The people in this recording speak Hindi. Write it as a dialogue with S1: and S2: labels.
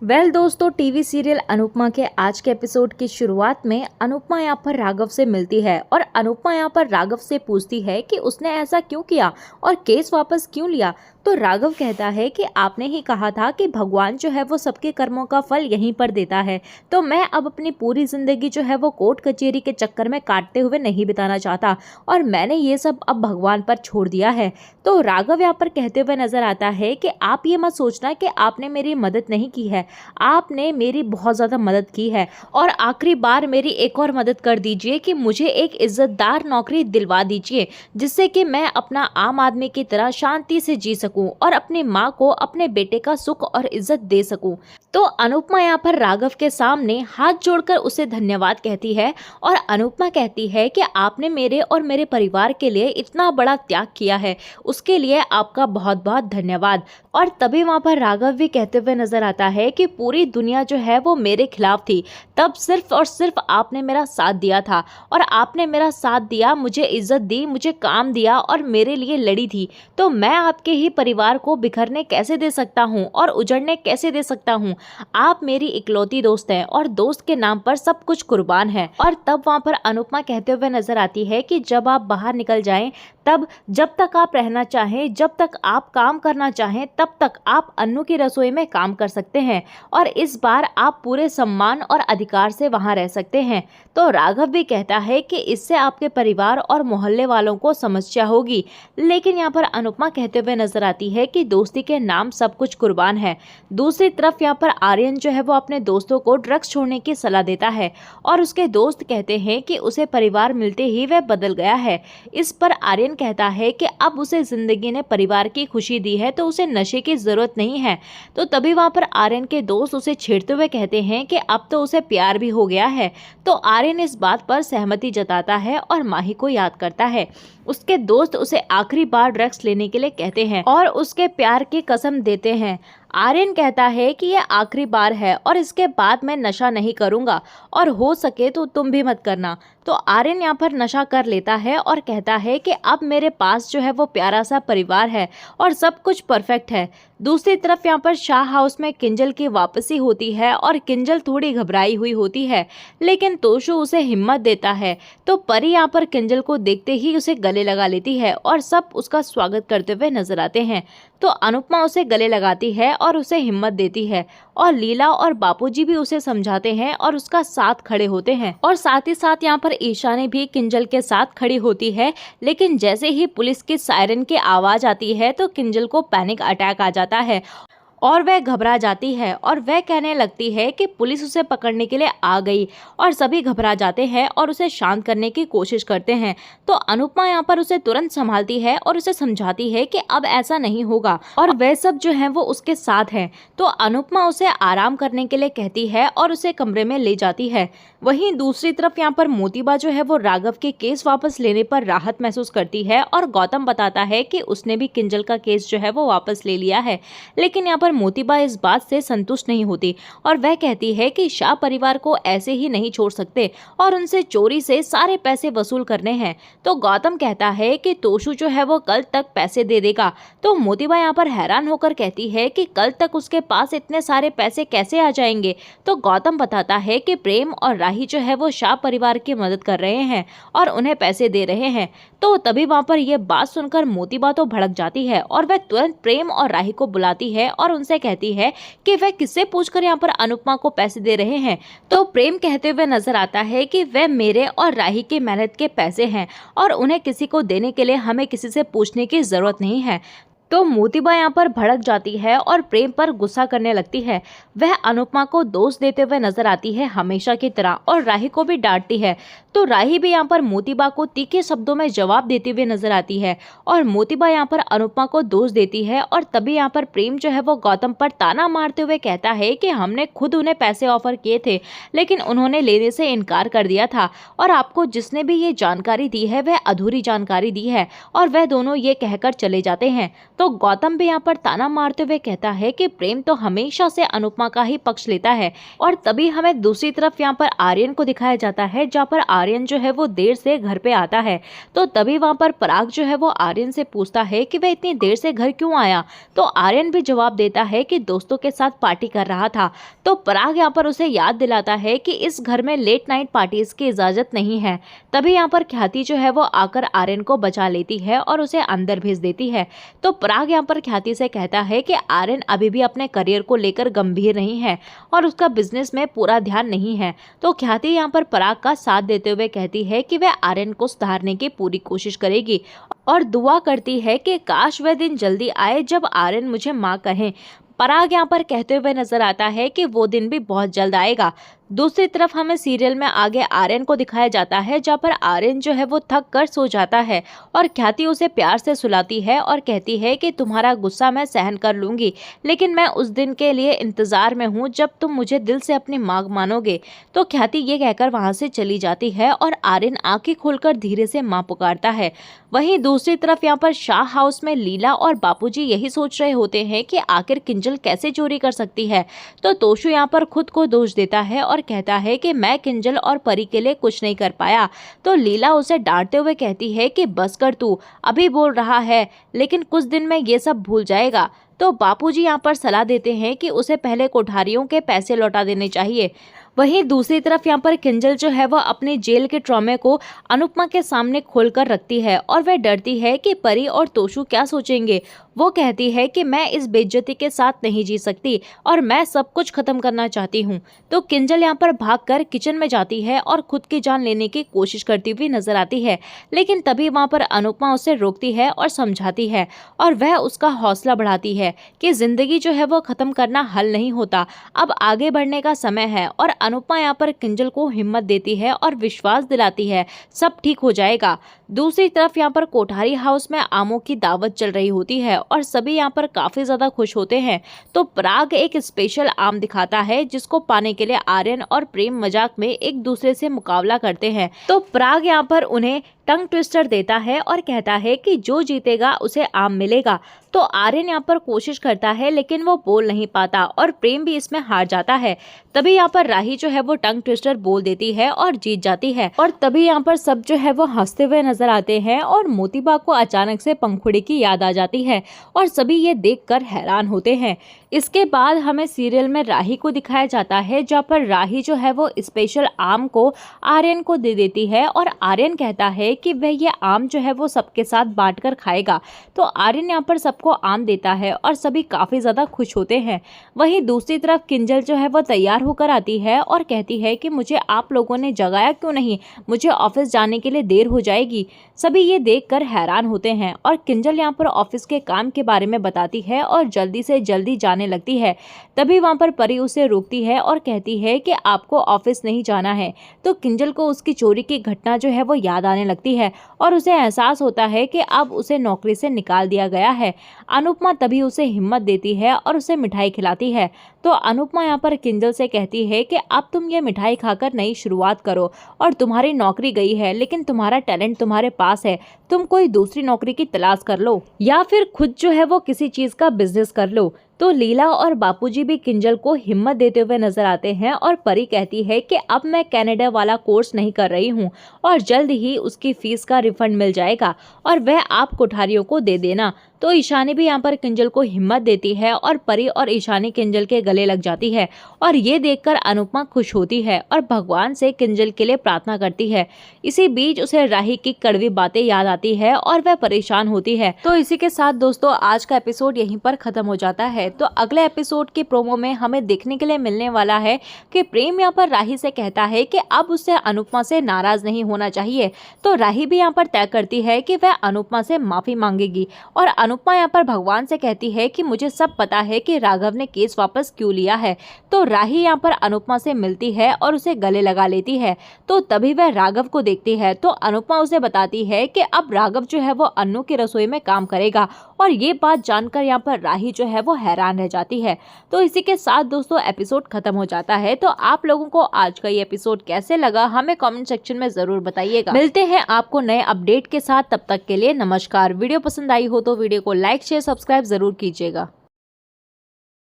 S1: दोस्तों, टीवी सीरियल अनुपमा के आज के एपिसोड की शुरुआत में अनुपमा यहाँ पर राघव से मिलती है और अनुपमा यहाँ पर राघव से पूछती है कि उसने ऐसा क्यों किया और केस वापस क्यों लिया। तो राघव कहता है कि आपने ही कहा था कि भगवान जो है वो सबके कर्मों का फल यहीं पर देता है, तो मैं अब अपनी पूरी जिंदगी जो है वो कोर्ट कचहरी के चक्कर में काटते हुए नहीं बिताना चाहता और मैंने ये सब अब भगवान पर छोड़ दिया है। तो राघव यहाँ पर कहते हुए नजर आता है कि आप ये मत सोचना कि आपने मेरी मदद नहीं की है, आपने मेरी बहुत ज़्यादा मदद की है और आखिरी बार मेरी एक और मदद कर दीजिए कि मुझे एक इज्जतदार नौकरी दिलवा दीजिए जिससे कि मैं अपना आम आदमी की तरह शांति से जी सकूं और अपनी माँ को अपने बेटे का सुख और इज्जत दे सकूं। तो अनुपमा यहाँ पर राघव के सामने हाथ जोड़कर उसे धन्यवाद कहती है और अनुपमा कहती है कि आपने मेरे और मेरे परिवार के लिए इतना बड़ा त्याग किया है, उसके लिए आपका बहुत बहुत धन्यवाद। और तभी वहाँ पर राघव भी कहते हुए नजर आता है कि पूरी दुनिया जो है वो मेरे खिलाफ थी, तब सिर्फ और सिर्फ आपने मेरा साथ दिया था और आपने मेरा साथ दिया, मुझे इज्जत दी, मुझे काम दिया और मेरे लिए लड़ी थी। तो मैं आपके ही परिवार को बिखरने कैसे दे सकता हूँ और उजड़ने कैसे दे सकता हूँ। आप मेरी इकलौती दोस्त हैं और दोस्त के नाम पर सब कुछ कुर्बान है। और तब वहाँ पर अनुपमा कहते हुए नजर आती है कि जब आप बाहर निकल जाएं, तब जब तक आप रहना चाहें, जब तक आप काम करना चाहें, तब तक आप अन्नू की रसोई में काम कर सकते हैं और इस बार आप पूरे सम्मान और अधिकार से वहां रह सकते हैं। तो राघव भी कहता है कि इससे आपके परिवार और मोहल्ले वालों को समस्या होगी, लेकिन यहाँ पर अनुपमा कहते हुए नजर आती है कि दोस्ती के नाम सब कुछ कुर्बान है। दूसरी तरफ यहाँ पर आर्यन जो है वो अपने दोस्तों को ड्रग्स छोड़ने की सलाह देता है और उसके दोस्त कहते हैं कि उसे परिवार मिलते ही वह बदल गया है। इस पर आर्यन कहता है कि अब उसे जिंदगी ने परिवार की खुशी दी है तो उसे नशे की जरूरत नहीं है। तो तभी वहां पर आर्यन के दोस्त उसे छेड़ते हुए कहते हैं कि अब तो उसे प्यार भी हो गया है। तो आर्यन इस बात पर सहमति जताता है और माही को याद करता है। उसके दोस्त उसे आखिरी बार ड्रग्स लेने के लिए कहते हैं और उसके प्यार की कसम देते हैं। आर्यन कहता है कि यह आखिरी बार है और इसके बाद मैं नशा नहीं करूंगा और हो सके तो तुम भी मत करना। तो आर्यन यहाँ पर नशा कर लेता है और कहता है कि अब मेरे पास जो है वो प्यारा सा परिवार है और सब कुछ परफेक्ट है। दूसरी तरफ यहाँ पर शाह हाउस में किंजल की वापसी होती है और किंजल थोड़ी घबराई हुई होती है, लेकिन तोशु उसे हिम्मत देता है। तो परी यहाँ पर किंजल को देखते ही उसे गले लगा लेती है और सब उसका स्वागत करते हुए नजर आते हैं। तो अनुपमा उसे गले लगाती है और उसे हिम्मत देती है और लीला और बापूजी भी उसे समझाते हैं और उसका साथ खड़े होते हैं और साथ ही साथ यहाँ पर ईशानी भी किंजल के साथ खड़ी होती है। लेकिन जैसे ही पुलिस की सायरन की आवाज आती है तो किंजल को पैनिक अटैक आ जाता है और वह घबरा जाती है और वह कहने लगती है कि पुलिस उसे पकड़ने के लिए आ गई और सभी घबरा जाते हैं और उसे शांत करने की कोशिश करते हैं। तो अनुपमा यहाँ पर उसे तुरंत संभालती है और उसे समझाती है कि अब ऐसा नहीं होगा और वह सब जो है वो उसके साथ हैं। तो अनुपमा उसे आराम करने के लिए कहती है और उसे कमरे में ले जाती है। वहीं दूसरी तरफ यहाँ पर मोतीबा जो है वो राघव के केस वापस लेने पर राहत महसूस करती है और गौतम बताता है कि उसने भी किंजल का केस जो है वो वापस ले लिया है। लेकिन यहाँ पर मोतीबा इस बात से संतुष्ट नहीं होती और वह कहती है कि शाह परिवार को ऐसे ही नहीं छोड़ सकते और उनसे चोरी से सारे पैसे वसूल करने हैं। तो गौतम कहता है कि तोशु जो है वो कल तक पैसे दे देगा। तो मोतीबा यहाँ पर हैरान होकर कहती है कि कल तक उसके पास इतने सारे पैसे कैसे आ जाएंगे। तो गौतम बताता है कि प्रेम और राही जो है वो शाह परिवार की मदद कर रहे हैं और उन्हें पैसे दे रहे हैं। तो तभी वहां पर यह बात सुनकर मोतीबा तो भड़क जाती है और वह तुरंत प्रेम और राही को बुलाती है और उनसे कहती है कि वह किससे पूछकर यहाँ पर अनुपमा को पैसे दे रहे हैं। तो प्रेम कहते हुए नजर आता है कि वह मेरे और राही की मेहनत के पैसे हैं और उन्हें किसी को देने के लिए हमें किसी से पूछने की जरूरत नहीं है। तो मोतीबा यहाँ पर भड़क जाती है और प्रेम पर गुस्सा करने लगती है। वह अनुपमा को दोष देते हुए नजर आती है हमेशा की तरह और राही को भी डांटती है। तो राही भी यहाँ पर मोतीबा को तीखे शब्दों में जवाब देते हुए नजर आती है और मोतीबा यहाँ पर अनुपमा को दोष देती है। और तभी यहाँ पर प्रेम जो है वो गौतम पर ताना मारते हुए कहता है कि हमने खुद उन्हें पैसे ऑफर किए थे लेकिन उन्होंने लेने से इनकार कर दिया था और आपको जिसने भी ये जानकारी दी है वह अधूरी जानकारी दी है। और वह दोनों ये कहकर चले जाते हैं। तो गौतम भी यहाँ पर ताना मारते हुए कहता है कि प्रेम तो हमेशा से अनुपमा का ही पक्ष लेता है। और तभी हमें दूसरी तरफ यहाँ पर आर्यन को दिखाया जाता है, जहाँ पर आर्यन जो है वो देर से घर पे आता है। तो तभी वहाँ पर पराग जो है वो आर्यन से पूछता है कि वह इतनी देर से घर क्यों आया। तो आर्यन भी जवाब देता है कि दोस्तों के साथ पार्टी कर रहा था। तो पराग यहाँ पर उसे याद दिलाता है कि इस घर में लेट नाइट पार्टीज की इजाजत नहीं है। तभी यहाँ पर ख्याति जो है वो आकर आर्यन को बचा लेती है और उसे अंदर भेज देती है। तो पराग यहाँ पर ख्याति से कहता है कि आर्यन अभी भी अपने करियर को लेकर गंभीर नहीं है और उसका बिजनेस में पूरा ध्यान नहीं है। तो ख्याति यहाँ पर पराग का साथ देते हुए कहती है कि वह आर्यन को सुधारने की पूरी कोशिश करेगी और दुआ करती है कि काश वह दिन जल्दी आए जब आर्यन मुझे माँ कहे। पराग यहाँ पर कहते हुए नजर आता है कि वो दिन भी बहुत जल्द आएगा। दूसरी तरफ हमें सीरियल में आगे आर्यन को दिखाया जाता है, जहाँ पर आर्यन जो है वो थक कर सो जाता है और ख्याति उसे प्यार से सुलाती है और कहती है कि तुम्हारा गुस्सा मैं सहन कर लूंगी, लेकिन मैं उस दिन के लिए इंतजार में हूँ जब तुम मुझे दिल से अपनी माँ मानोगे। तो ख्याति ये कहकर वहाँ से चली जाती है और आर्यन आंखें खोलकर धीरे से माँ पुकारता है। वहीं दूसरी तरफ यहाँ पर शाह हाउस में लीला और बापूजी यही सोच रहे होते हैं कि आखिर किंजल कैसे चोरी कर सकती है। तो तोशु यहाँ पर खुद को दोष देता है और कहता है कि मैं किंजल और परी के लिए कुछ नहीं कर पाया। तो लीला उसे डांटते हुए कहती है कि बस कर, तू अभी बोल रहा है लेकिन कुछ दिन में ये सब भूल जाएगा। तो बापूजी यहाँ पर सलाह देते हैं कि उसे पहले कोठारियों के पैसे लौटा देने चाहिए। वहीं दूसरी तरफ यहाँ पर किंजल जो है वह अपने जेल के ट्रॉमे को अनुपमा के सामने खोलकर रखती है और वह डरती है कि परी और तोशु क्या सोचेंगे। वो कहती है कि मैं इस बेइज्जती के साथ नहीं जी सकती और मैं सब कुछ खत्म करना चाहती हूँ। तो किंजल यहाँ पर भागकर किचन में जाती है और खुद की जान लेने की कोशिश करती हुई नजर आती है, लेकिन तभी वहाँ पर अनुपमा उसे रोकती है और समझाती है और वह उसका हौसला बढ़ाती है कि जिंदगी जो है वो खत्म करना हल नहीं होता, अब आगे बढ़ने का समय है। और अनुपमा यहाँ पर किंजल को हिम्मत देती है और विश्वास दिलाती है सब ठीक हो जाएगा। दूसरी तरफ यहाँ पर कोठारी हाउस में आमों की दावत चल रही होती है और सभी यहाँ पर काफी ज्यादा खुश होते हैं। तो पराग एक स्पेशल आम दिखाता है जिसको पाने के लिए आर्यन और प्रेम मजाक में एक दूसरे से मुकाबला करते हैं। तो पराग यहाँ पर उन्हें टंग ट्विस्टर देता है और कहता है कि जो जीतेगा उसे आम मिलेगा। तो आर्यन यहाँ पर कोशिश करता है लेकिन वो बोल नहीं पाता और प्रेम भी इसमें हार जाता है। तभी यहाँ पर राही जो है वो टंग ट्विस्टर बोल देती है और जीत जाती है। और तभी यहाँ पर सब जो है वो हंसते हुए नजर आते हैं और मोतीबा को अचानक से पंखुड़ी की याद आ जाती है और सभी ये देखकर हैरान होते हैं। इसके बाद हमें सीरियल में राही को दिखाया जाता है, जहाँ पर राही जो है वो स्पेशल आम को आर्यन को दे देती है और आर्यन कहता है कि वह ये आम जो है वो सबके साथ बांटकर खाएगा। तो आर्यन यहाँ पर सबको आम देता है और सभी काफी ज्यादा खुश होते हैं। वहीं दूसरी तरफ किंजल जो है वो तैयार होकर आती है और कहती है कि मुझे आप लोगों ने जगाया क्यों नहीं, मुझे ऑफिस जाने के लिए देर हो जाएगी। सभी ये देखकर हैरान होते हैं और किंजल यहाँ पर ऑफिस के काम के बारे में बताती है और जल्दी से जल्दी जाने लगती है। तभी वहाँ पर परी उसे रोकती है और कहती है कि आपको ऑफिस नहीं जाना है। तो किंजल को उसकी चोरी की घटना जो है वो याद आने लगती है और उसे एहसास होता है कि अब उसे नौकरी से निकाल दिया गया है। अनुपमा तभी उसे हिम्मत देती है और उसे मिठाई खिलाती है। तो अनुपमा यहाँ पर किंजल से कहती है कि अब तुम ये मिठाई खाकर नई शुरुआत करो और तुम्हारी नौकरी गई है लेकिन तुम्हारा टैलेंट तुम्हारे पास है, तुम कोई दूसरी नौकरी की तलाश कर लो या फिर खुद जो है वो किसी चीज का बिजनेस कर लो। तो लीला और बापूजी भी किंजल को हिम्मत देते हुए नजर आते हैं और परी कहती है कि अब मैं कनाडा वाला कोर्स नहीं कर रही हूँ और जल्द ही उसकी फीस का रिफंड मिल जाएगा और वह आप कोठारियों को दे देना। तो ईशानी भी यहाँ पर किंजल को हिम्मत देती है और परी और ईशानी किंजल के गले लग जाती है और ये देखकर अनुपमा खुश होती है और भगवान से किंजल के लिए प्रार्थना करती है। इसी बीच उसे राही की कड़वी बातें याद आती है और वह परेशान होती है। तो इसी के साथ दोस्तों आज का एपिसोड यहीं पर खत्म हो जाता है। तो अगले एपिसोड के प्रोमो में हमें देखने के लिए मिलने वाला है कि प्रेम यहाँ पर राही से कहता है कि अब उसे अनुपमा से नाराज नहीं होना चाहिए। तो राही भी यहाँ पर तय करती है कि वह अनुपमा से माफी मांगेगी और अनुपमा यहाँ पर भगवान से कहती है कि मुझे सब पता है कि राघव ने केस वापस क्यों लिया है। तो राही यहाँ पर अनुपमा से मिलती है और उसे गले लगा लेती है। तो तभी वह राघव को देखती है तो अनुपमा उसे बताती है कि अब राघव जो है वो अन्नू की रसोई में काम करेगा और ये बात जानकर यहाँ पर राही जो है वो हैरान रह जाती है। तो इसी के साथ दोस्तों एपिसोड खत्म हो जाता है। तो आप लोगों को आज का ये एपिसोड कैसे लगा हमें कमेंट सेक्शन में जरूर बताइएगा। मिलते हैं आपको नए अपडेट के साथ, तब तक के लिए नमस्कार। वीडियो पसंद आई हो तो वीडियो को लाइक शेयर सब्सक्राइब ज़रूर कीजिएगा।